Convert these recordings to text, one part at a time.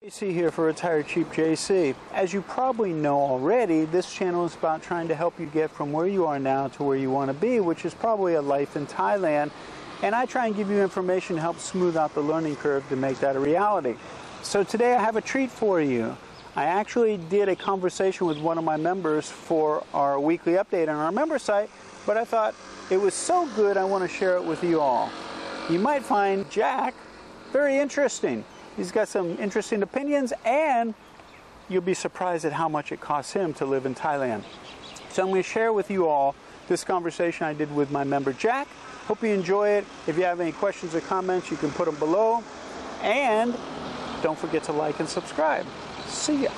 JC here for retirecheapjc. As you probably know already, this channel is about trying to help you get from where you are now to where you want to be, which is probably a life in Thailand. And I try and give you information to help smooth out the learning curve to make that a reality. So today I have a treat for you. I actually did a conversation with one of my members for our weekly update on our member site, but I thought it was so good I want to share it with you all. You might find Jack very interesting. He's got some interesting opinions, and you'll be surprised at how much it costs him to live in Thailand. So I'm going to share with you all this conversation I did with my member Jack. Hope you enjoy it. If you have any questions or comments, you can put them below. And don't forget to like and subscribe. See ya.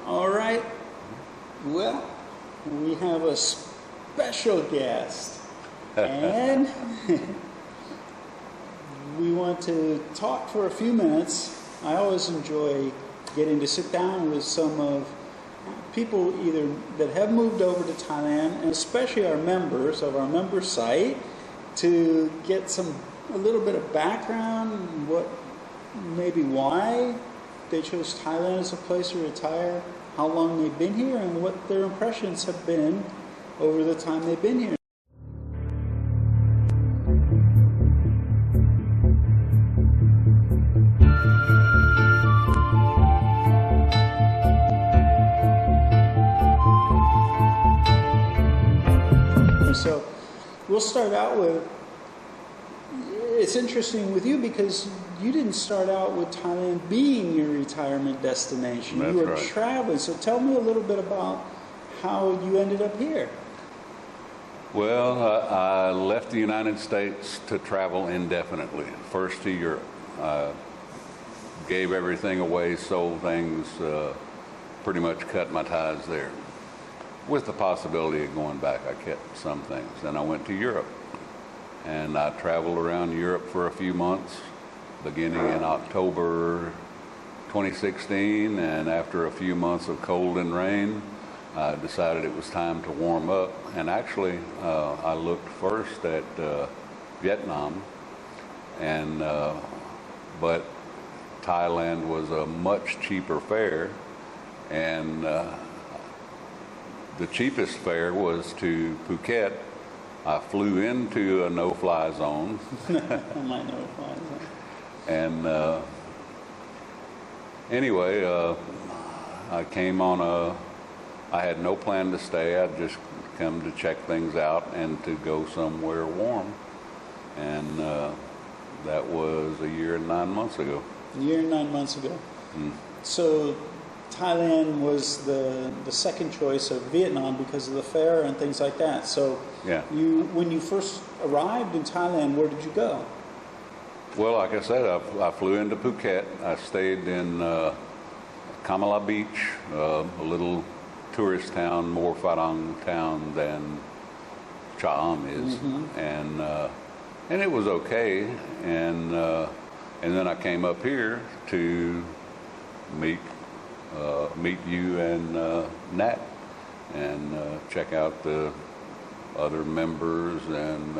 All right. Well, we have a special guest. And we want to talk for a few minutes. I always enjoy getting to sit down with some of people either that have moved over to Thailand, and especially our members of our member site, to get a little bit of background, maybe why they chose Thailand as a place to retire, how long they've been here, and what their impressions have been over the time they've been here. So we'll start out with, it's interesting with you because you didn't start out with Thailand being your retirement destination. That's you were right. Traveling. So tell me a little bit about how you ended up here. Well, I left the United States to travel indefinitely. First to Europe. Gave everything away, sold things, pretty much cut my ties there. With the possibility of going back, I kept some things. Then I went to Europe, and I traveled around Europe for a few months, beginning in October 2016, and after a few months of cold and rain, I decided it was time to warm up. And actually, I looked first at Vietnam, and but Thailand was a much cheaper fare, and the cheapest fare was to Phuket. I flew into a no-fly zone. My no-fly zone. And anyway, I came on I had no plan to stay. I'd just come to check things out and to go somewhere warm. And that was a year and 9 months ago. A year and 9 months ago. Mm. So Thailand was the second choice of Vietnam because of the fare and things like that. So yeah. When you first arrived in Thailand, where did you go? Well, like I said, I flew into Phuket. I stayed in Kamala Beach, a little tourist town, more Pharang town than Cha is, and it was okay. And then I came up here to meet you and Nat, and check out the other members, and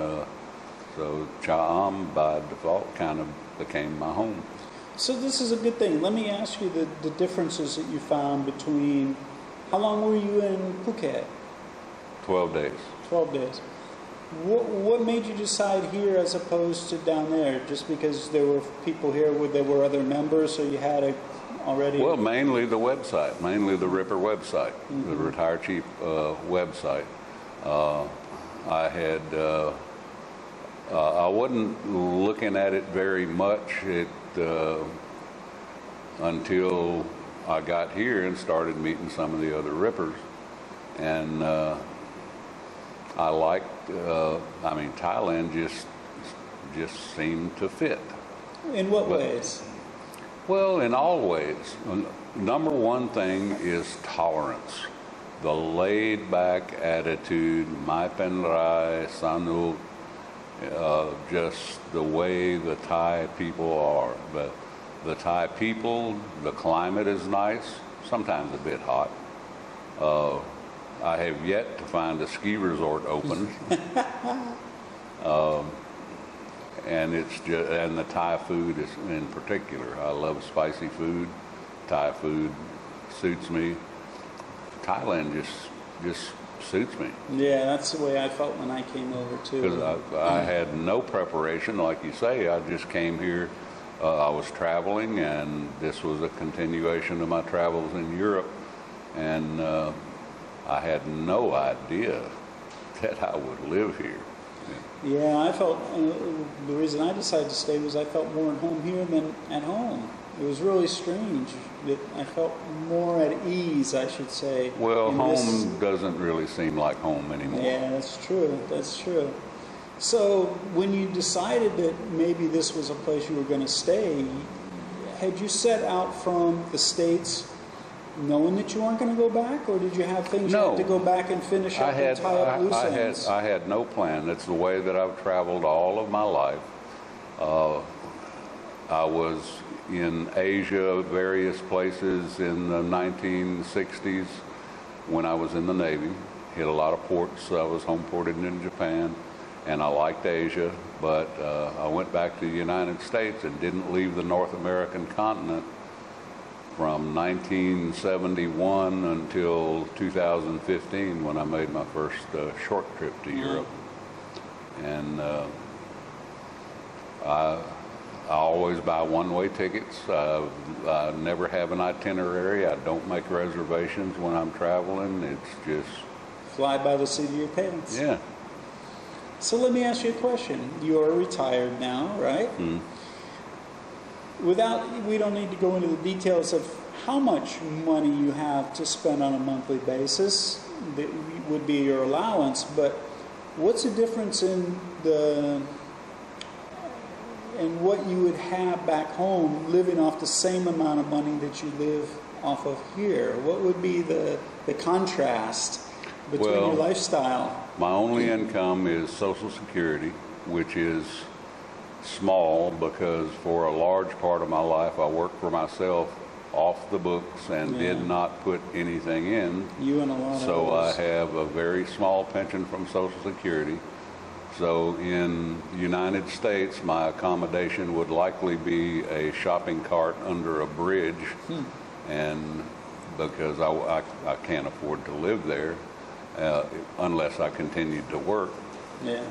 so Cha by default kind of became my home. So this is a good thing. Let me ask you the differences that you found between, how long were you in Phuket? 12 days. 12 days. What made you decide here as opposed to down there? Just because there were people here, there were other members, so you had already? Well, mainly the website, mainly the Ripper website, the Retire Cheap website. I had, I wasn't looking at it very much until I got here and started meeting some of the other Rippers. And I liked, Thailand just seemed to fit. In what ways? Well, in all ways. Number one thing is tolerance. The laid-back attitude, Mai Pen Rai, Sanuk, just the way the Thai people are. The Thai people, the climate is nice, sometimes a bit hot. I have yet to find a ski resort open. and it's just, and the Thai food is in particular. I love spicy food. Thai food suits me. Thailand just suits me. Yeah, that's the way I felt when I came over too. Because I had no preparation, like you say. I just came here. I was traveling, and this was a continuation of my travels in Europe, and I had no idea that I would live here. Yeah, I felt, the reason I decided to stay was I felt more at home here than at home. It was really strange. I felt more at ease, I should say. Well, home doesn't really seem like home anymore. Yeah, that's true. That's true. So when you decided that maybe this was a place you were going to stay, had you set out from the States knowing that you weren't going to go back, or did you have things you had to go back and finish up and tie up loose ends? I had no plan. That's the way that I've traveled all of my life. I was in Asia, various places in the 1960s when I was in the Navy. Hit a lot of ports. I was home ported in Japan, and I liked Asia, but I went back to the United States and didn't leave the North American continent from 1971 until 2015 when I made my first short trip to Europe. And I always buy one-way tickets. I never have an itinerary. I don't make reservations when I'm traveling. It's just... fly by the seat of your pants. Yeah. So let me ask you a question. You are retired now, right? Mm. We don't need to go into the details of how much money you have to spend on a monthly basis. That would be your allowance, but what's the difference in what you would have back home living off the same amount of money that you live off of here? What would be the contrast between your lifestyle? My only income is Social Security, which is small because for a large part of my life I worked for myself off the books and did not put anything in. You and a lot so of others. I have a very small pension from Social Security. So in the United States, my accommodation would likely be a shopping cart under a bridge, and because I can't afford to live there unless I continued to work. Yeah.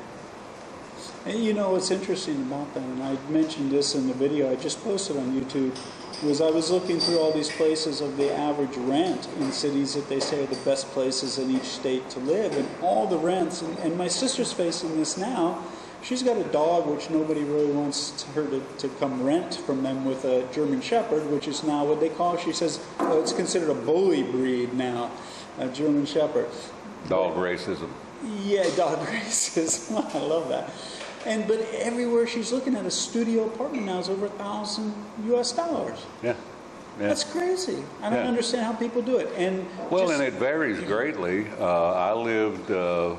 And you know what's interesting about that, and I mentioned this in the video I just posted on YouTube, was I was looking through all these places of the average rent in cities that they say are the best places in each state to live, and all the rents, and my sister's facing this now. She's got a dog which nobody really wants her to come rent from them, with a German Shepherd, which is now what they call, she says, it's considered a bully breed now, a German Shepherd. Dog racism. Yeah, dog racism. I love that. But everywhere she's looking at, a studio apartment now is over $1,000 US. Yeah. That's crazy. I don't understand how people do it. And it varies greatly. I lived the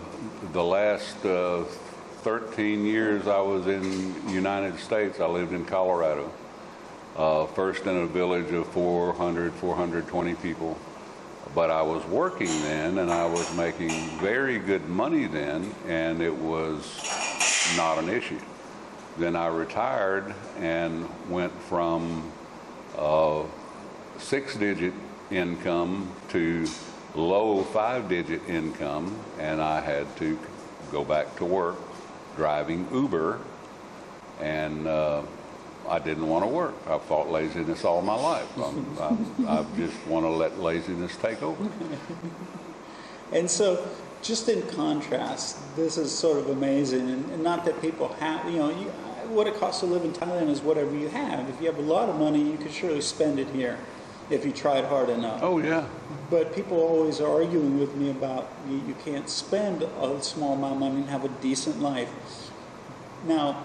last 13 years I was in the United States. I lived in Colorado. First in a village of 420 people. But I was working then, and I was making very good money then, and it was not an issue. Then I retired and went from 6-digit income to low 5-digit income, and I had to go back to work driving Uber, and I didn't want to work. I've fought laziness all my life. I just want to let laziness take over. And so, just in contrast, this is sort of amazing, and not that people have, what it costs to live in Thailand is whatever you have. If you have a lot of money, you could surely spend it here if you tried hard enough. Oh, yeah. But people always are arguing with me about you can't spend a small amount of money and have a decent life. Now,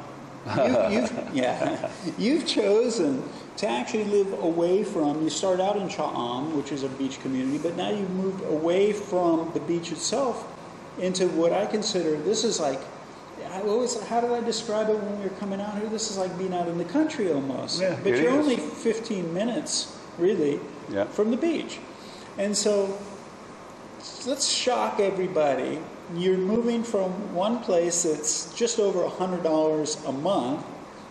you've chosen to actually live away from, you start out in Cha'am, which is a beach community, but now you've moved away from the beach itself into what I consider, this is like, how did I describe it when we were coming out here? This is like being out in the country almost. Yeah, but you're only 15 minutes, really, from the beach. And so let's shock everybody. You're moving from one place that's just over $100 a month,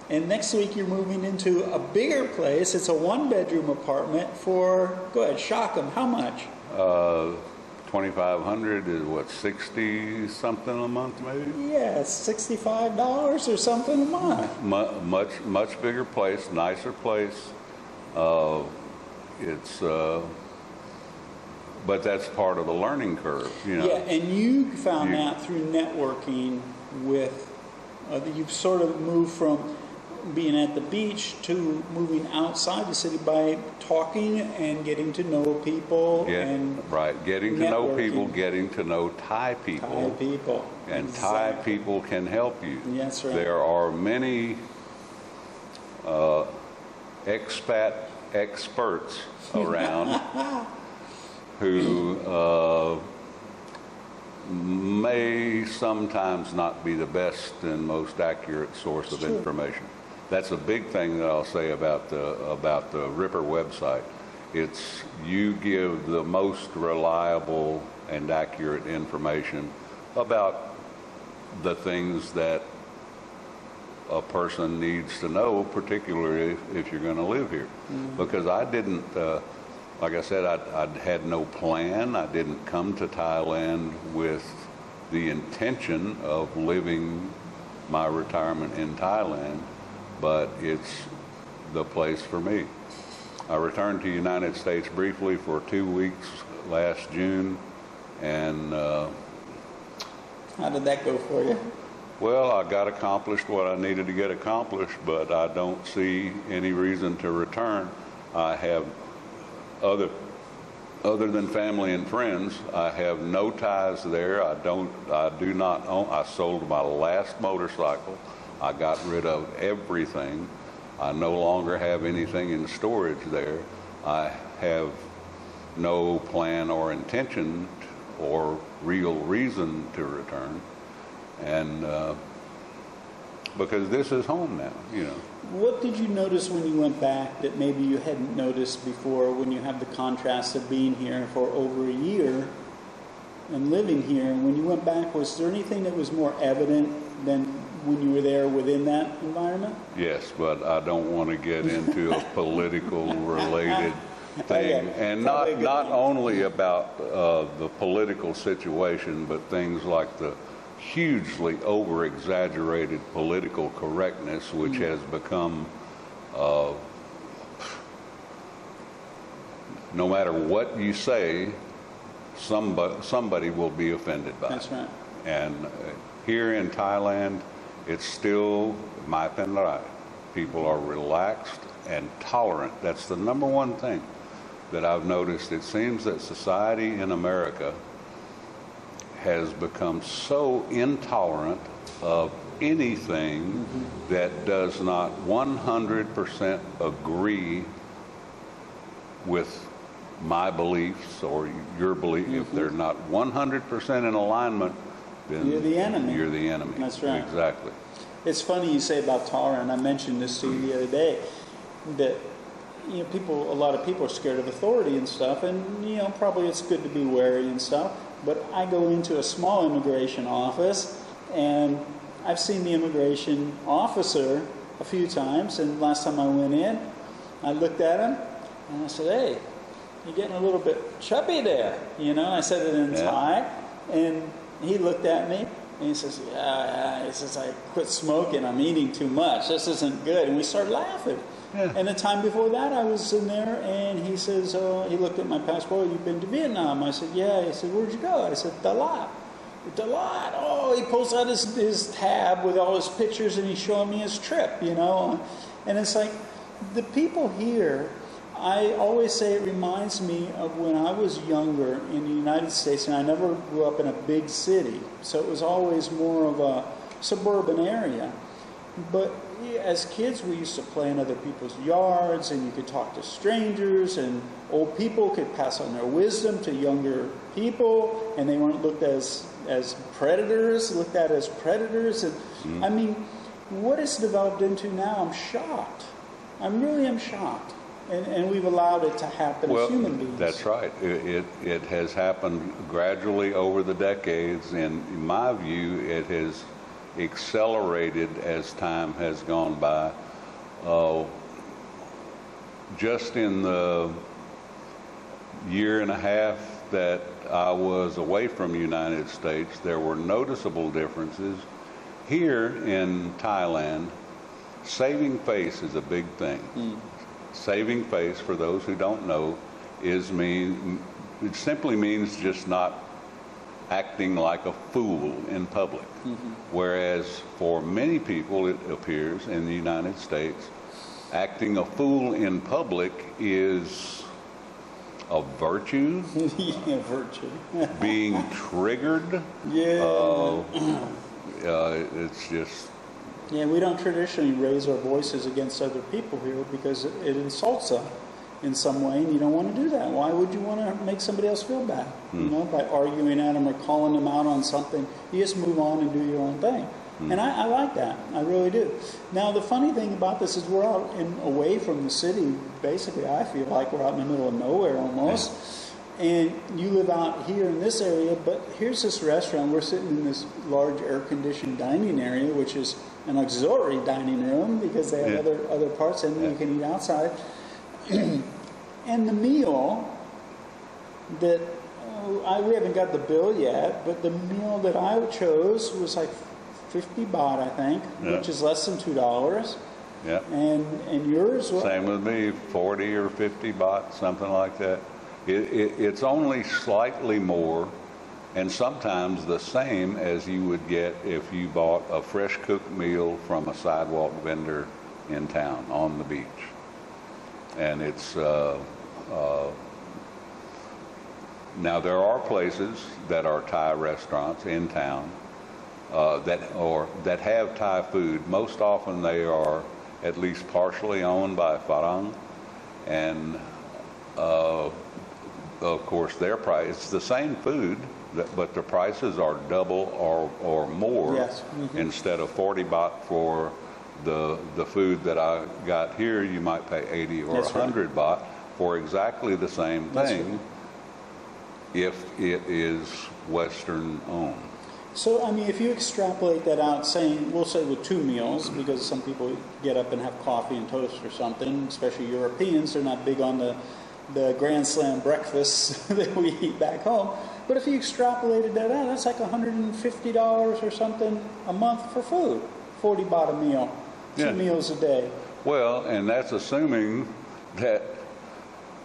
and next week you're moving into a bigger place. It's a one-bedroom apartment for, go ahead, shock them. How much? $2,500 is what, 60 something a month, maybe? Yeah, $65 or something a month. Much bigger place, nicer place. It's but that's part of the learning curve, you know. Yeah, and you found that through networking with, you've sort of moved from being at the beach to moving outside the city by talking and getting to know people. Getting to know people, getting to know Thai people. Thai people. And exactly. Thai people can help you. That's right. There are many expat experts around who may sometimes not be the best and most accurate source of information. That's a big thing that I'll say about the Ripper website. It's you give the most reliable and accurate information about the things that a person needs to know, particularly if you're going to live here. Because I didn't, like I said, I had no plan. I didn't come to Thailand with the intention of living my retirement in Thailand, but it's the place for me. I returned to the United States briefly for 2 weeks last June, and how did that go for you? Well, I got accomplished what I needed to get accomplished, but I don't see any reason to return. I have other than family and friends, I have no ties there. I do not own. I sold my last motorcycle. I got rid of everything. I no longer have anything in storage there. I have no plan or intention or real reason to return. And because this is home now, you know. What did you notice when you went back that maybe you hadn't noticed before, when you have the contrast of being here for over a year and living here? And when you went back, was there anything that was more evident than when you were there within that environment? Yes, but I don't want to get into a political related thing. And not only about the political situation, but things like the hugely over-exaggerated political correctness, which has become, no matter what you say, somebody will be offended by it. That's right. And here in Thailand, it's still my Panda. People are relaxed and tolerant. That's the number one thing that I've noticed. It seems that society in America has become so intolerant of anything that does not 100% agree with my beliefs or your belief. If they're not 100% in alignment, then you're the enemy. You're the enemy. That's right. Exactly. It's funny you say about tolerant. I mentioned this to you the other day, that a lot of people are scared of authority and stuff, and probably it's good to be wary and stuff. But I go into a small immigration office, and I've seen the immigration officer a few times, and last time I went in, I looked at him, and I said, "Hey, you're getting a little bit chubby there," and I said it in Thai, and he looked at me, and he says, "Yeah," he says, "I quit smoking, I'm eating too much, this isn't good," and we started laughing. Yeah. And the time before that, I was in there, and he says, he looked at my passport, "You've been to Vietnam?" I said, "Yeah." He said, "Where'd you go?" I said, "Dalat." "Dalat." Oh, he pulls out his tab with all his pictures, and he's showing me his trip, And it's like, the people here, I always say it reminds me of when I was younger in the United States, and I never grew up in a big city, so it was always more of a suburban area. But as kids, we used to play in other people's yards, and you could talk to strangers, and old people could pass on their wisdom to younger people, and they weren't looked as predators, looked at as predators. And I mean, what it's developed into now, I'm shocked. I really am shocked. And we've allowed it to happen as human beings. That's right. It has happened gradually over the decades, and in my view, it has accelerated as time has gone by. Just in the year and a half that I was away from the United States, there were noticeable differences. Here in Thailand, saving face is a big thing. Saving face, for those who don't know, it simply means just not acting like a fool in public. Whereas for many people, it appears in the United States, acting a fool in public is a virtue. Yeah, virtue. Being triggered. Yeah. It's just. Yeah, we don't traditionally raise our voices against other people here because it insults them in some way, and you don't want to do that. Why would you want to make somebody else feel bad? You know, by arguing at them or calling them out on something. You just move on and do your own thing. And I like that. I really do. Now, the funny thing about this is we're out away from the city. Basically, I feel like we're out in the middle of nowhere almost. And you live out here in this area, but here's this restaurant. We're sitting in this large air-conditioned dining area, which is an auxiliary dining room because they have other parts in you can eat outside. And the meal that we haven't got the bill yet, but the meal that I chose was like 50 baht, I think, which is less than $2. Yeah. And yours? What? Same with me, 40 or 50 baht, something like that. It's only slightly more, and sometimes the same as you would get if you bought a fresh cooked meal from a sidewalk vendor in town on the beach. And it's now there are places that are Thai restaurants in town that have Thai food. Most often they are at least partially owned by Farang, and of course their price, it's the same food, but the prices are double or more. Yes. Instead of 40 baht for the food that I got here, you might pay 80 or 100 baht for exactly the same thing if it is Western owned. So, I mean, if you extrapolate that out, we'll say with 2 meals, because some people get up and have coffee and toast or something, especially Europeans, they're not big on the Grand Slam breakfasts that we eat back home. But if you extrapolated that out, that's like $150 or something a month for food. 40 baht a meal, 2 meals a day. Well, and that's assuming that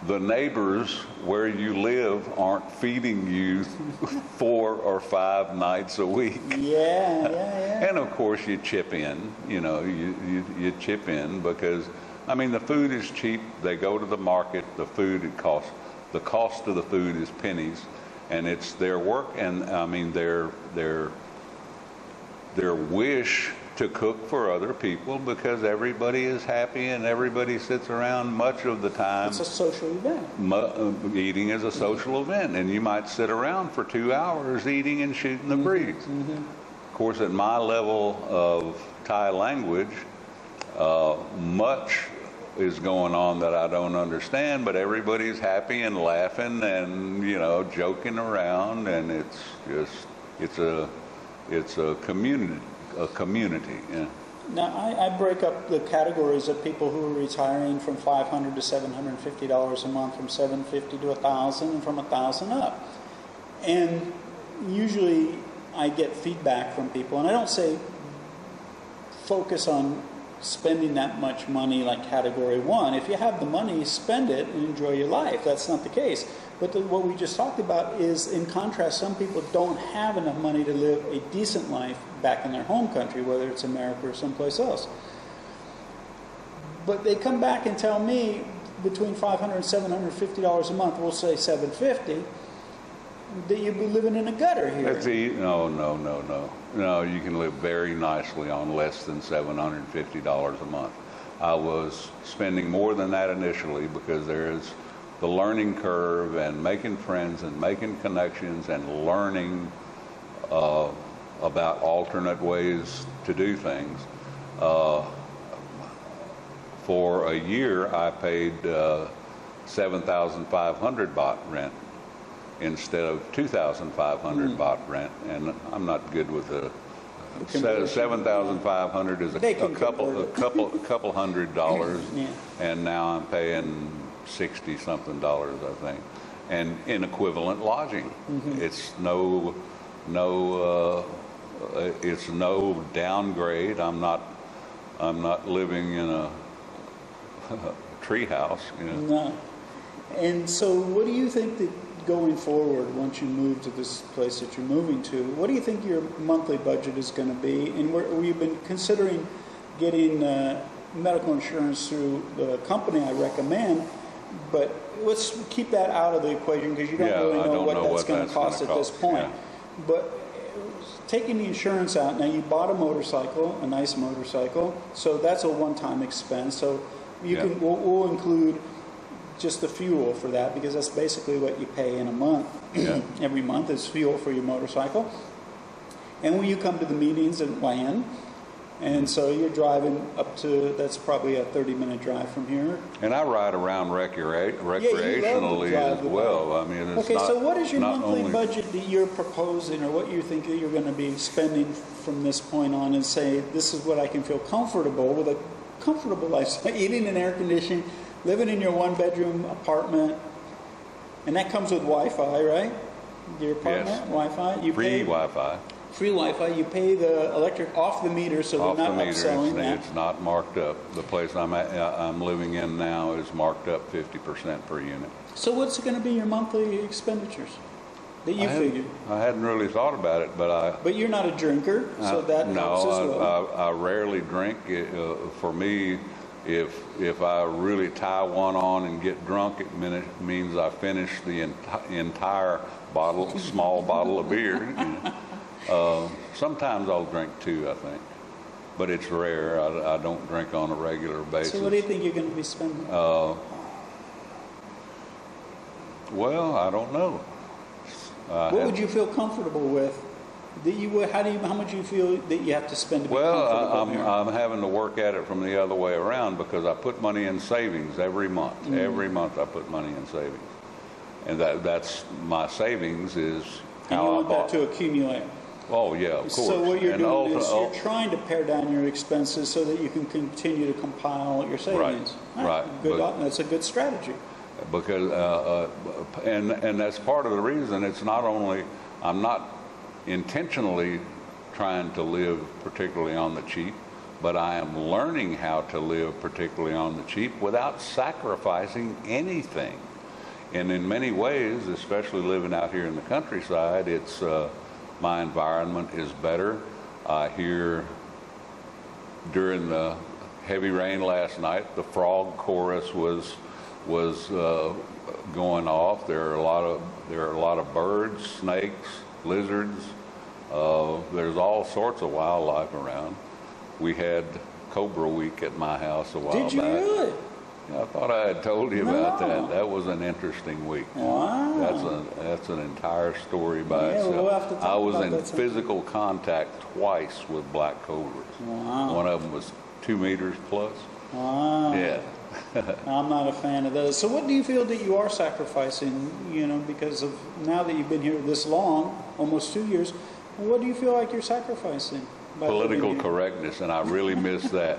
the neighbors where you live aren't feeding you 4 or 5 nights a week. Yeah. And of course you chip in, you chip in because, I mean, the food is cheap. They go to the market, the cost of the food is pennies, and it's their work, and I mean their wish to cook for other people because everybody is happy and everybody sits around much of the time. It's a social event. Eating is a social event, and you might sit around for 2 hours eating and shooting the breeze. Of course, at my level of Thai language, much is going on that I don't understand, but everybody's happy and laughing and joking around, and it's a community. Yeah. Now, I break up the categories of people who are retiring from $500 to $750 a month, from $750 to $1,000, and from $1,000 up. And usually I get feedback from people, and I don't say focus on spending that much money like category 1. If you have the money, spend it and enjoy your life. That's not the case. But what we just talked about is, in contrast, some people don't have enough money to live a decent life back in their home country, whether it's America or someplace else. But they come back and tell me between $500 and $750 a month, we'll say $750, that you'd be living in a gutter here. No, you can live very nicely on less than $750 a month. I was spending more than that initially because there is the learning curve and making friends and making connections and learning about alternate ways to do things. for a year, I paid 7,500 baht rent instead of 2,500 baht rent, and I'm not good with the 7,500 is a couple $100, yeah. and now I'm paying $60-something, I think, and in equivalent lodging. It's no downgrade. I'm not living in a tree house, you know. No. And so what do you think that going forward, once you move to this place that you're moving to, what do you think your monthly budget is going to be? And we've been considering getting medical insurance through the company I recommend, but let's keep that out of the equation because you don't really know what that's going to cost at this point. Yeah. But taking the insurance out, now you bought a motorcycle, a nice motorcycle, so that's a one-time expense. So we'll include just the fuel for that, because that's basically what you pay in a month. Yeah. Every month is fuel for your motorcycle. And when you come to the meetings and land, and so you're driving up to, that's probably a 30-minute drive from here. And I ride around recreationally as well. I mean, it's okay, so what is your not monthly only budget that you're proposing, or what you think that you're going to be spending from this point on, and say, this is what I can feel comfortable with, a comfortable lifestyle, eating and air conditioning, living in your one-bedroom apartment, and that comes with Wi-Fi, right? Your apartment, yes. Wi-Fi. You free Wi-Fi. Free Wi-Fi. You pay the electric off the meter, so they're not upselling that. It's not marked up. The place I'm living in now is marked up 50% per unit. So what's going to be your monthly expenditures that you figured? I hadn't really thought about it, but But you're not a drinker, so that helps as well. I rarely drink. For me, if I really tie one on and get drunk, it means I finish the entire small bottle of beer. You know. Sometimes I'll drink two, I think, but it's rare. I don't drink on a regular basis. So what do you think you're going to be spending? Well, I don't know. What would you feel comfortable with? How much do you feel that you have to spend to be comfortable here? I'm having to work at it from the other way around, because I put money in savings every month. Every month I put money in savings, and that's my savings is how you want I bought. that to accumulate. Oh yeah, of course. So what you're doing is you're trying to pare down your expenses so that you can continue to compile your savings. Right. That's a good strategy. Because and that's part of the reason. It's not only I'm not intentionally trying to live particularly on the cheap, but I am learning how to live particularly on the cheap without sacrificing anything. And in many ways, especially living out here in the countryside, it's my environment is better. I hear during the heavy rain last night, the frog chorus was going off. There are a lot of birds, snakes, lizards. There's all sorts of wildlife around. We had Cobra Week at my house a while back. Did you really? I thought I had told you about that. That was an interesting week. Wow. That's an entire story by itself. We'll have to talk I was about in that physical contact twice with black cobras. Wow. One of them was 2 meters plus. Wow. Yeah. I'm not a fan of those. So what do you feel that you are sacrificing, because of now that you've been here this long, almost 2 years, what do you feel like you're sacrificing? Political correctness, and I really miss that.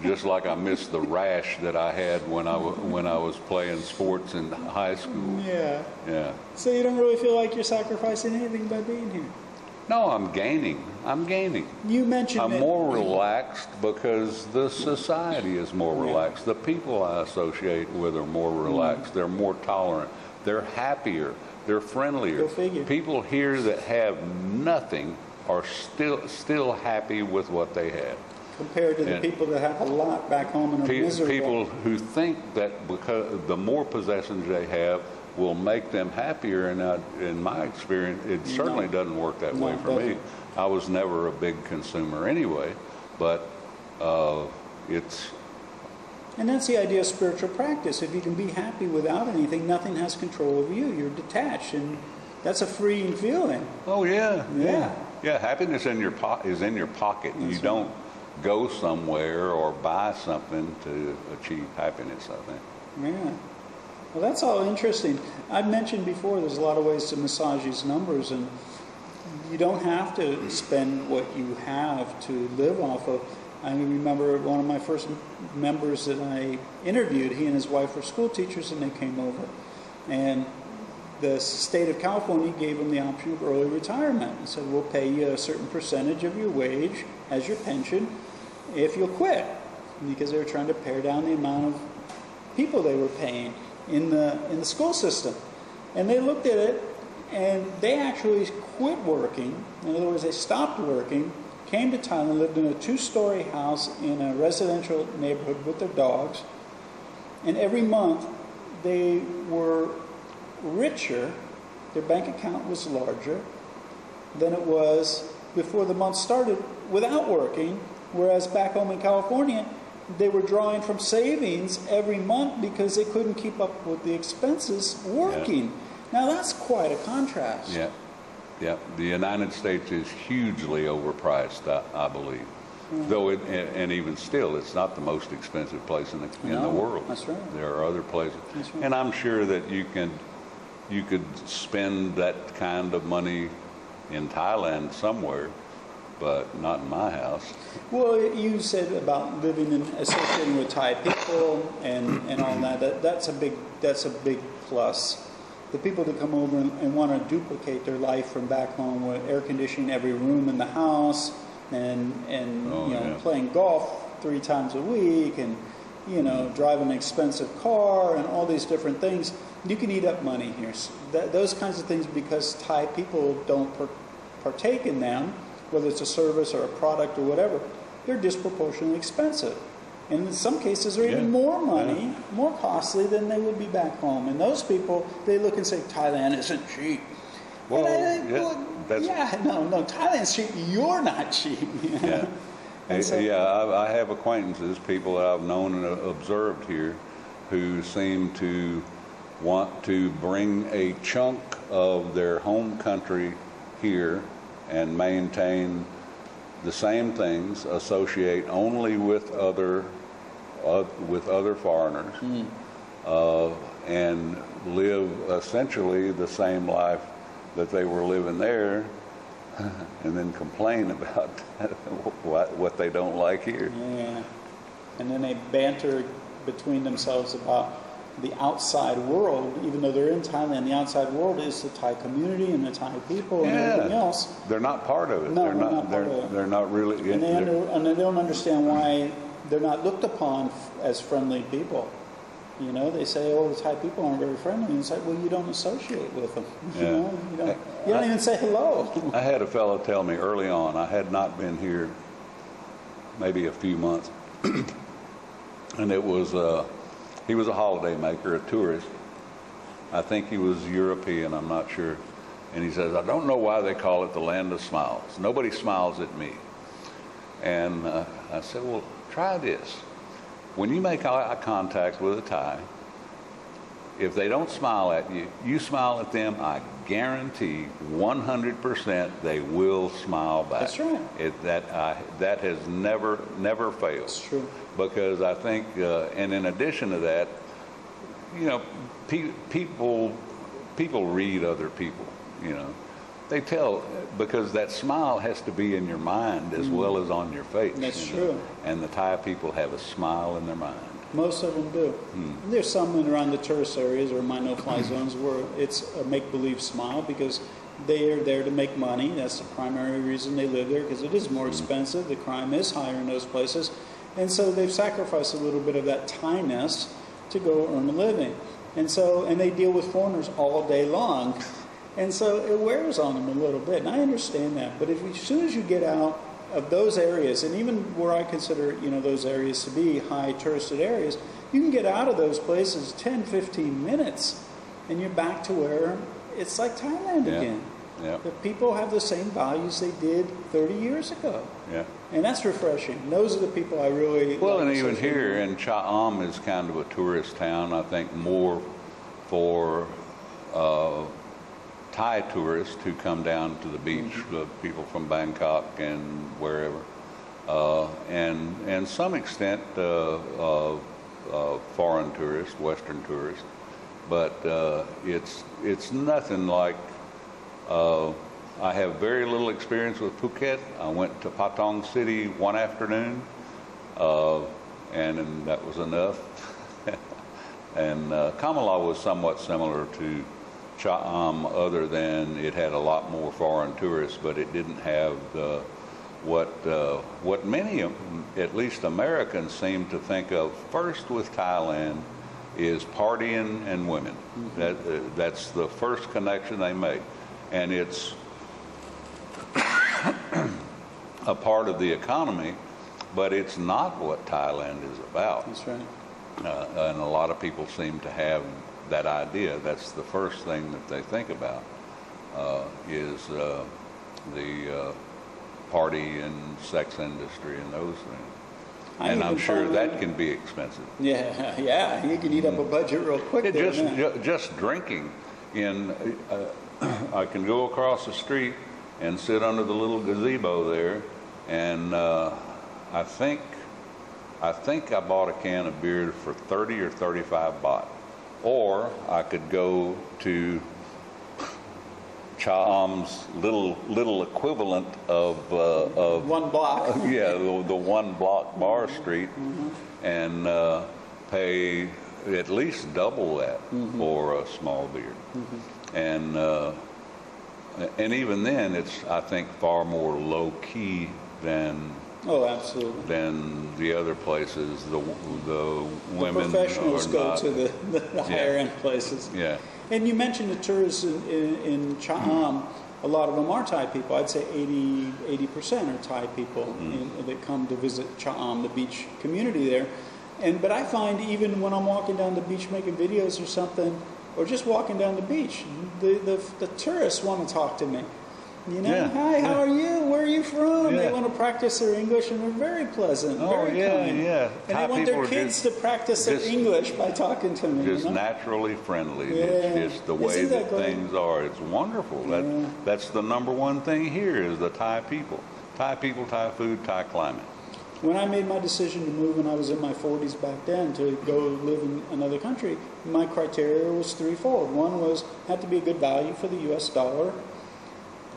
Just like I miss the rash that I had when I was playing sports in high school. Yeah. Yeah. So you don't really feel like you're sacrificing anything by being here? No, I'm gaining. You mentioned I'm more relaxed because the society is more relaxed. The people I associate with are more relaxed. They're more tolerant. They're happier. They're friendlier. Go figure. People here that have nothing are still happy with what they have. Compared to the people that have a lot back home and are miserable. People who think that because the more possessions they have will make them happier, and in my experience, it certainly doesn't work that way for me. I was never a big consumer anyway, but it's... And that's the idea of spiritual practice. If you can be happy without anything, nothing has control over you. You're detached, and that's a freeing feeling. Oh yeah. Happiness is in your pocket. That's go somewhere or buy something to achieve happiness, I think. Yeah. Well, that's all interesting. I've mentioned before there's a lot of ways to massage these numbers, and you don't have to spend what you have to live off of. I remember one of my first members that I interviewed, he and his wife were school teachers, and they came over. And the state of California gave them the option of early retirement and said, we'll pay you a certain percentage of your wage as your pension if you'll quit, because they were trying to pare down the amount of people they were paying in the school system. And they looked at it, and they actually quit working. In other words, they stopped working, came to Thailand, lived in a 2-story house in a residential neighborhood with their dogs, and every month they were richer, their bank account was larger than it was before the month started without working, whereas back home in California, they were drawing from savings every month because they couldn't keep up with the expenses working. Yeah. Now that's quite a contrast. Yeah, yeah. The United States is hugely overpriced, I believe. Mm-hmm. Though, and even still, it's not the most expensive place in the world. That's right. There are other places, that's right. And I'm sure that you could spend that kind of money in Thailand somewhere, but not in my house. Well, you said about living and associating with Thai people and all that. That's a big plus. The people that come over and want to duplicate their life from back home with air conditioning every room in the house and playing golf 3 times a week and drive an expensive car and all these different things. You can eat up money here. Those kinds of things, because Thai people don't partake in them, whether it's a service or a product or whatever, they're disproportionately expensive. And in some cases, they're even more money, more costly than they would be back home. And those people, they look and say, Thailand isn't cheap. Well, no, Thailand's cheap. You're not cheap. Yeah. I have acquaintances, people that I've known and observed here, who seem to want to bring a chunk of their home country here and maintain the same things, associate only with other foreigners, and live essentially the same life that they were living there, and then complain about what they don't like here. Yeah, and then they banter between themselves about the outside world, even though they're in Thailand. The outside world is the Thai community and the Thai people and everything else. They're not part of it. No, they're not really. And they don't understand why they're not looked upon as friendly people. They say, "Oh, the Thai people aren't very friendly." And it's like, well, you don't associate with them. You don't even say hello. I had a fellow tell me early on. I had not been here maybe a few months, and it was. He was a holiday maker, a tourist. I think he was European, I'm not sure. And he says, I don't know why they call it the land of smiles. Nobody smiles at me. And I said, well, try this. When you make eye contact with a Thai, if they don't smile at you, you smile at them, I guarantee 100% they will smile back. That's right. That has never failed. That's true. Because I think, and in addition to that, people read other people. They tell, because that smile has to be in your mind as well as on your face. That's true. And the Thai people have a smile in their mind. Most of them do. There's some around the tourist areas or my no-fly zones where it's a make-believe smile because they are there to make money. That's the primary reason they live there, because it is more expensive. The crime is higher in those places. And so they've sacrificed a little bit of that Thai-ness to go earn a living. And they deal with foreigners all day long. And so it wears on them a little bit. And I understand that. But as soon as you get out of those areas, and even where I consider those areas to be high touristed areas, you can get out of those places 10, 15 minutes, and you're back to where it's like Thailand again. Yeah. The people have the same values they did 30 years ago. Yeah. And that's refreshing. Those are the people I really well, like. And even here in Cha'am is kind of a tourist town, I think more for Thai tourists who come down to the beach, people from Bangkok and wherever. and some extent foreign tourists, Western tourists, but it's nothing like. I have very little experience with Phuket. I went to Patong City one afternoon, and that was enough. And Kamala was somewhat similar to Cha'am, other than it had a lot more foreign tourists, but it didn't have what many, at least Americans, seem to think of first with Thailand is partying and women. That's the first connection they make, and it's a part of the economy, but it's not what Thailand is about. That's right. And a lot of people seem to have that idea. That's the first thing that they think about, is the party and sex industry and those things. And I'm sure that can be expensive. Yeah, yeah, you can eat up a budget real quick. Just drinking. I can go across the street and sit under the little gazebo there, and I think I bought a can of beer for 30 or 35 baht. Or I could go to Cha'am's little equivalent of 1 block. Yeah, the 1 block bar street, and pay at least double that for a small beer. And even then, it's, I think, far more low key than. Oh, absolutely. Than the other places. The women, the professionals go to the higher end places. Yeah. And you mentioned the tourists in Cha'am. A lot of them are Thai people. I'd say 80% are Thai people that come to visit Cha'am, the beach community there. But I find even when I'm walking down the beach making videos or something, or just walking down the beach, the tourists want to talk to me. You know, yeah, hi, how are you? Where are you from? Yeah. They want to practice their English, and they're very pleasant, very kind. Yeah. And they want their kids to practice their English by talking to me. Just you know? naturally friendly. Yeah. It's just the way that things are. It's wonderful. That's the number one thing here is the Thai people. Thai people, Thai food, Thai climate. When I made my decision to move when I was in my 40s back then to go live in another country, my criteria was threefold. One was had to be a good value for the U.S. dollar.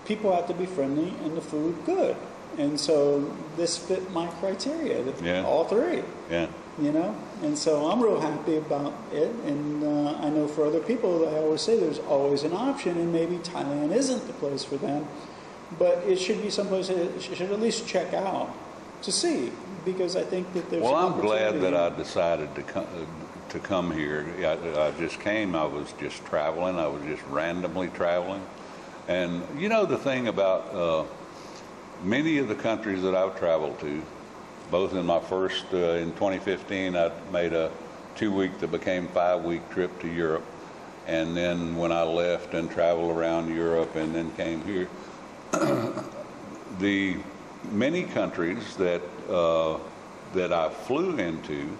People have to be friendly and the food good. And so this fit my criteria, all three. Yeah. You know? And so I'm real happy about it. And I know for other people, I always say there's always an option, and maybe Thailand isn't the place for them. But it should be someplace that should at least check out to see, because I think that there's Well, I'm glad that I decided to come here. I just came. I was just traveling. I was just randomly traveling. And you know the thing about many of the countries that I've traveled to, both in my first, in 2015, I made a 2-week that became 5-week trip to Europe. And then when I left and traveled around Europe and then came here, the many countries that I flew into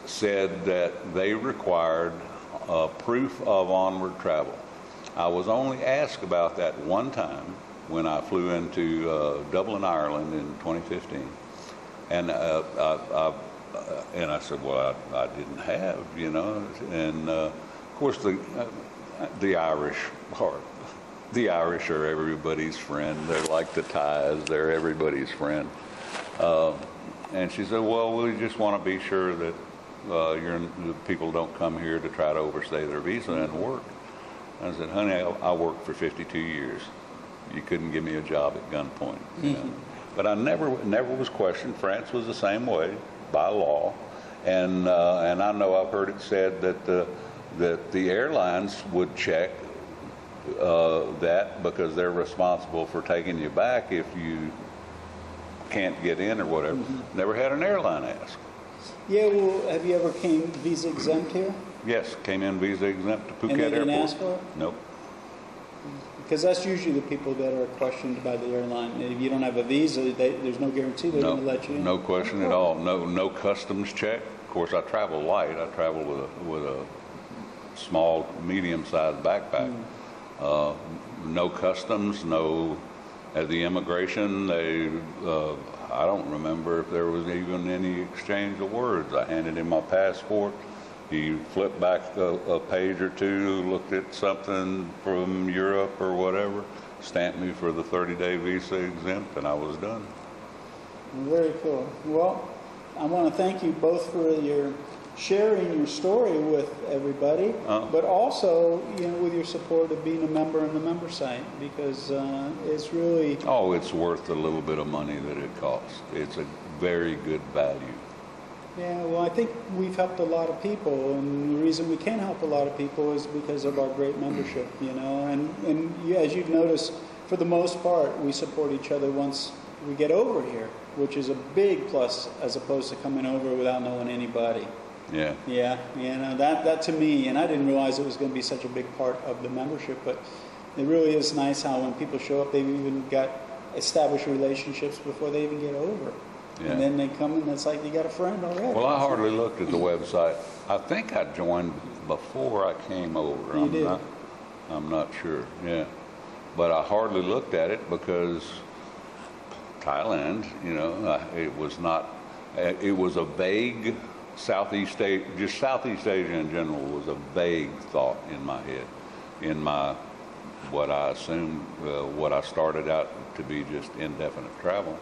said that they required proof of onward travel. I was only asked about that one time when I flew into Dublin, Ireland in 2015, and I said, well, I didn't have, you know, and of course the Irish are everybody's friend. They're like the Thais; they're everybody's friend. And she said, well, we just want to be sure that the people don't come here to try to overstay their visa and work. I said, honey, I worked for 52 years. You couldn't give me a job at gunpoint. You know? But I never was questioned. France was the same way by law, and I know I've heard it said that the airlines would check that because they're responsible for taking you back if you can't get in or whatever. Never had an airline ask. Yeah, well, have you ever came visa exempt here? Yes, came in visa exempt to Phuket And they didn't Airport. ask for it? Nope. Because that's usually the people that are questioned by the airline. If you don't have a visa, there's no guarantee they're going to let you in. No question at all. No customs check. Of course, I travel light. I travel with a small, medium-sized backpack. No customs, no At the immigration, I don't remember if there was even any exchange of words. I handed him my passport. He flipped back a page or two, looked at something from Europe or whatever, stamped me for the 30-day visa exempt, and I was done. Very cool. Well, I want to thank you both for your sharing your story with everybody, but also, with your support of being a member on the member site, because it's really... Oh, it's worth the little bit of money that it costs. It's a very good value. Yeah, well, I think we've helped a lot of people, and the reason we can help a lot of people is because of our great membership, and yeah, as you've noticed, for the most part, we support each other once we get over here, which is a big plus as opposed to coming over without knowing anybody. Yeah. Yeah, that to me, and I didn't realize it was going to be such a big part of the membership, but it really is nice how when people show up, they've even got established relationships before they even get over. Yeah. And then they come and it's like you got a friend already. Well, I hardly looked at the website. I think I joined before I came over. I'm not sure. Yeah, but I hardly looked at it because Thailand, it was not. It was a vague Southeast Asia. Just Southeast Asia in general was a vague thought in my head. In my what I assumed, what I started out to be just indefinite travel.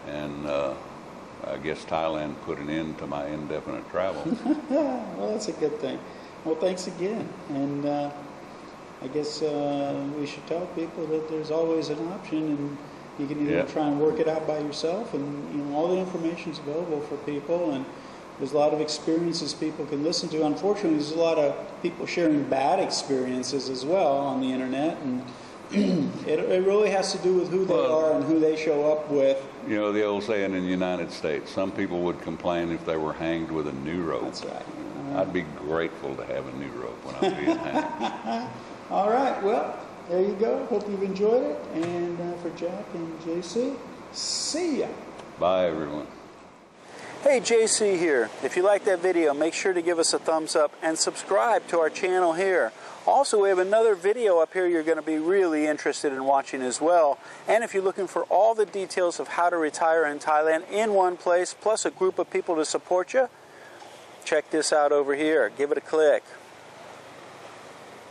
And I guess Thailand put an end to my indefinite travel. Well, that's a good thing. Well, thanks again. And I guess we should tell people that there's always an option, and you can either try and work it out by yourself, and all the information is available for people, and there's a lot of experiences people can listen to. Unfortunately, there's a lot of people sharing bad experiences as well on the internet, and it really has to do with who they are and who they show up with. The old saying in the United States, some people would complain if they were hanged with a new rope. That's right. I'd be grateful to have a new rope when I'm being hanged. All right, well, there you go. Hope you've enjoyed it. And for Jack and JC, see ya. Bye, everyone. Hey, JC here. If you like that video, make sure to give us a thumbs up and subscribe to our channel here. Also, we have another video up here you're going to be really interested in watching as well. And if you're looking for all the details of how to retire in Thailand in one place, plus a group of people to support you, check this out over here. Give it a click.